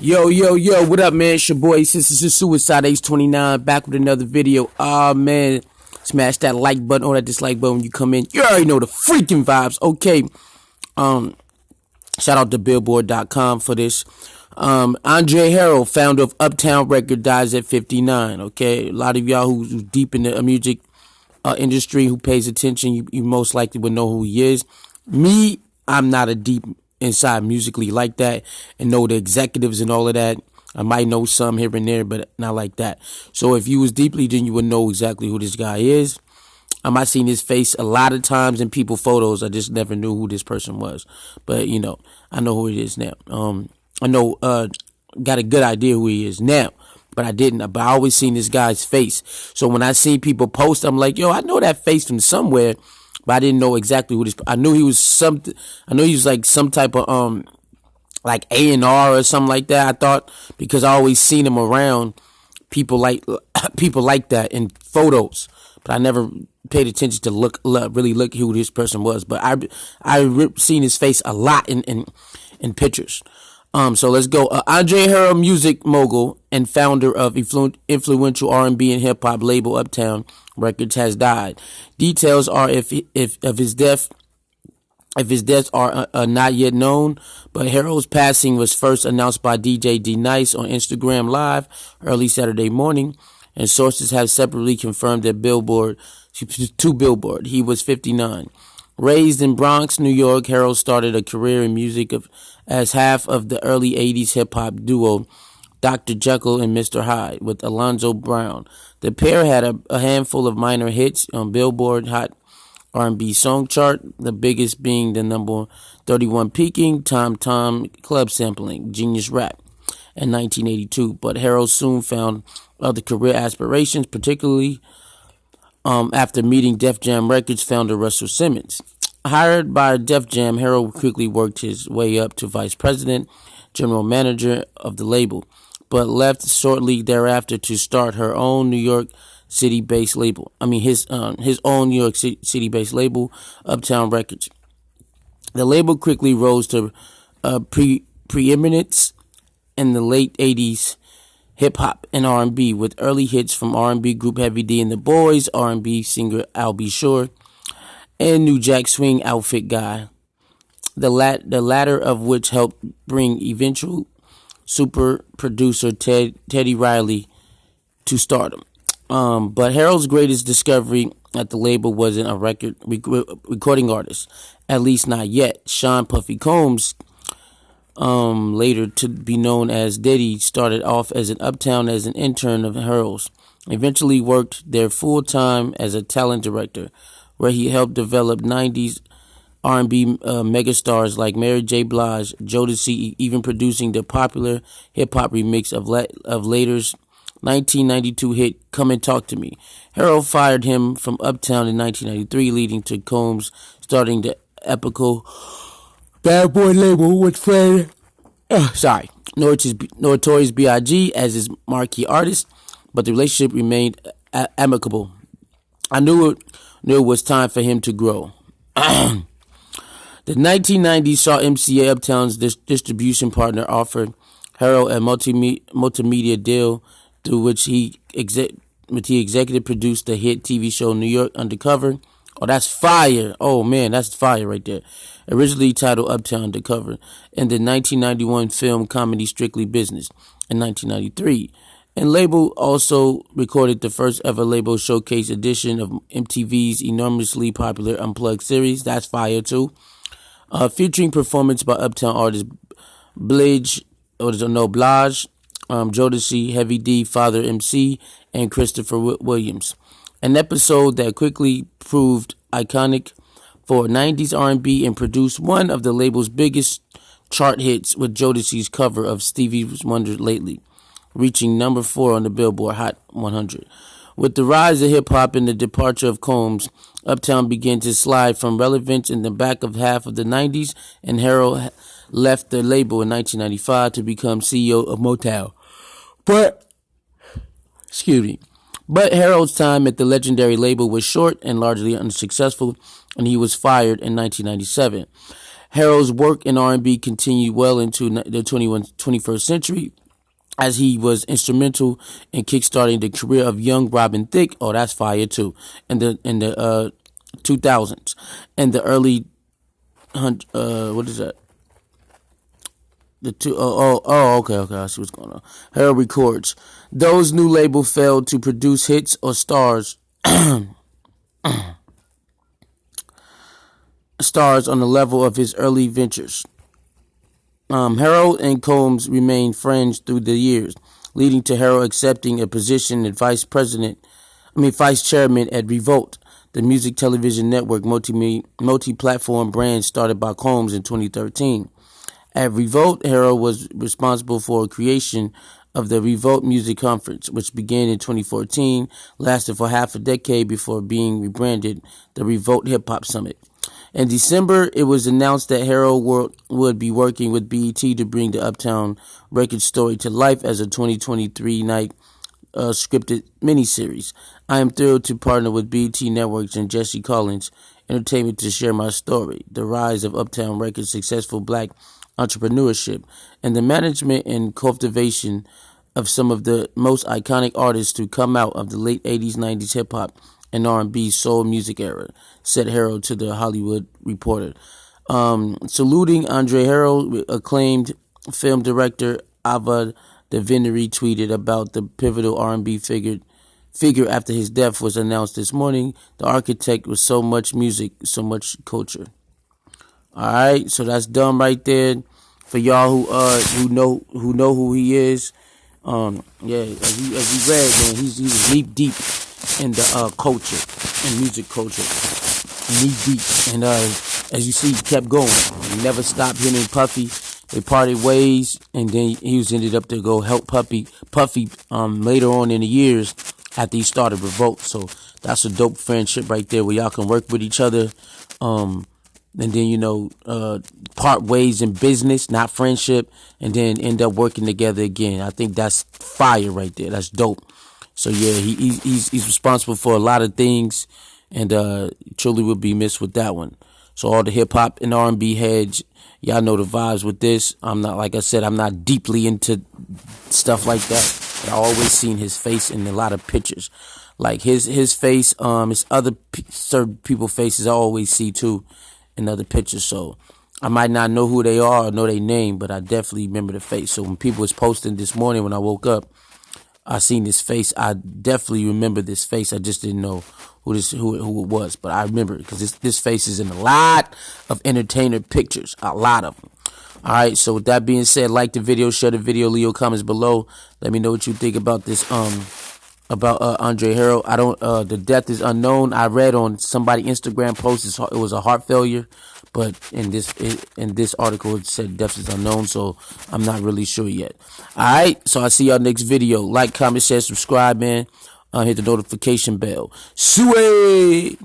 Yo, what up, man? It's your boy, Sisters of Suicide, Ace 29, back with another video. Man, smash that like button or that dislike button when you come in. You already know the freaking vibes. Okay, shout out to Billboard.com for this. Andre Harrell, founder of Uptown Record, dies at 59. Okay, a lot of y'all who's deep in the music industry, who pays attention, you most likely would know who he is. Me, I'm not a deep inside musically like that and know the executives and all of that. I might know some here and there, but not like that. So if you was deeply, then you would know exactly who this guy is. I seen his face a lot of times in people photos. I just never knew who this person was. But I know who it is now. I know got a good idea who he is now, but I didn't. But I always seen this guy's face. So when I see people post, I'm like, yo, I know that face from somewhere. But I didn't know exactly who this. I knew he was something. I knew he was like some type of like A&R or something like that. I thought, because I always seen him around people like that in photos. But I never paid attention to really look who this person was. But I seen his face a lot in pictures. So let's go. Andre Harrell, music mogul and founder of influential R&B and hip hop label Uptown Records, has died. Details are of his death are not yet known, but Harrell's passing was first announced by DJ D Nice on Instagram Live early Saturday morning, and sources have separately confirmed that to Billboard he was 59. Raised in Bronx, New York, Harrell started a career in music as half of the early 80s hip-hop duo Dr. Jekyll and Mr. Hyde with Alonzo Brown. The pair had a handful of minor hits on Billboard Hot R&B Song Chart, the biggest being the number 31 peaking Tom Tom club sampling Genius Rap in 1982. But Harrell soon found other career aspirations, particularly after meeting Def Jam Records founder Russell Simmons. Hired by Def Jam, Harrell quickly worked his way up to vice president, general manager of the label, but left shortly thereafter to start her own New York City-based label. His own New York City-based label, Uptown Records. The label quickly rose to preeminence in the late 80s hip-hop and R&B, with early hits from R&B group Heavy D and the Boys, R&B singer Al B. Sure, and New Jack Swing Outfit Guy, the latter of which helped bring eventual super producer Teddy Riley to stardom. But Harrell's greatest discovery at the label wasn't a recording artist, at least not yet. Sean Puffy Combs, later to be known as Diddy, started off as an Uptown as an intern of Harrell's. Eventually worked there full-time as a talent director, where he helped develop 90s R&B megastars like Mary J. Blige, Jodeci, even producing the popular hip-hop remix of Later's 1992 hit Come and Talk to Me. Harrell fired him from Uptown in 1993, leading to Combs starting the epical Bad Boy label with Notorious B.I.G. as his marquee artist, but the relationship remained amicable. I knew it was time for him to grow. The 1990s saw MCA, Uptown's distribution partner, offered Harrell a multimedia deal through which he executive produced the hit TV show New York Undercover. Oh, that's fire. Oh, man, that's fire right there. Originally titled Uptown Undercover, and the 1991 film comedy Strictly Business in 1993. And label also recorded the first ever label showcase edition of MTV's enormously popular Unplugged series. That's fire too. Featuring performance by Uptown artists Blige, Jodeci, Heavy D, Father MC, and Christopher Williams. An episode that quickly proved iconic for 90s R&B and produced one of the label's biggest chart hits with Jodeci's cover of Stevie Wonder's Lately, reaching number 4 on the Billboard Hot 100. With the rise of hip-hop and the departure of Combs, Uptown began to slide from relevance in the back of half of the 90s, and Harrell left the label in 1995 to become CEO of Motown. But Harrell's time at the legendary label was short and largely unsuccessful, and he was fired in 1997. Harrell's work in R&B continued well into the 21st century, as he was instrumental in kickstarting the career of young Robin Thicke. Oh, that's fire too. In the 2000s and the early what is that? The two okay. I see what's going on. Harrell records. Those new label failed to produce hits or stars stars on the level of his early ventures. Harrell and Combs remained friends through the years, leading to Harrell accepting a position as vice chairman at Revolt, the music television network multi-platform brand started by Combs in 2013. At Revolt, Harrell was responsible for creation of the Revolt Music Conference, which began in 2014, lasted for half a decade before being rebranded the Revolt Hip Hop Summit. In December, it was announced that Harrell would be working with BET to bring the Uptown Records story to life as a 2023 night scripted miniseries. I am thrilled to partner with BET Networks and Jesse Collins Entertainment to share my story, the rise of Uptown Records' successful black entrepreneurship, and the management and cultivation of some of the most iconic artists to come out of the late 80s, 90s hip-hop and R&B soul music era, said Harrell to the Hollywood Reporter. Saluting Andre Harrell, acclaimed film director Ava DuVernay tweeted about the pivotal R&B figure after his death was announced this morning. The architect was so much music, so much culture. All right, so that's done right there. For y'all who know who he is, yeah, as we read, man, he was deep in the culture and music culture, knee deep. And as you see, he kept going. He never stopped him and Puffy. They parted ways, and then he was ended up to go help Puffy later on in the years after he started Revolt. So that's a dope friendship right there, where y'all can work with each other, and then part ways in business, not friendship, and then end up working together again. I think that's fire right there. That's dope. So yeah, he's responsible for a lot of things, and truly will be missed with that one. So all the hip hop and R&B heads, y'all know the vibes with this. I'm not, like I said, I'm not deeply into stuff like that. But I always seen his face in a lot of pictures, like his face. His other certain people's faces I always see too in other pictures. So I might not know who they are or know their name, but I definitely remember the face. So when people was posting this morning when I woke up, I seen this face. I definitely remember this face. I just didn't know who it was, but I remember it because this face is in a lot of entertainer pictures, a lot of them. All right. So with that being said, like the video, share the video, leave your comments below. Let me know what you think about this. About Andre Harrell. I don't. The death is unknown. I read on somebody Instagram post it was a heart failure, but in this article it said death is unknown. So I'm not really sure yet. All right. So I'll see y'all next video. Like, comment, share, subscribe, man. Hit the notification bell. Sway.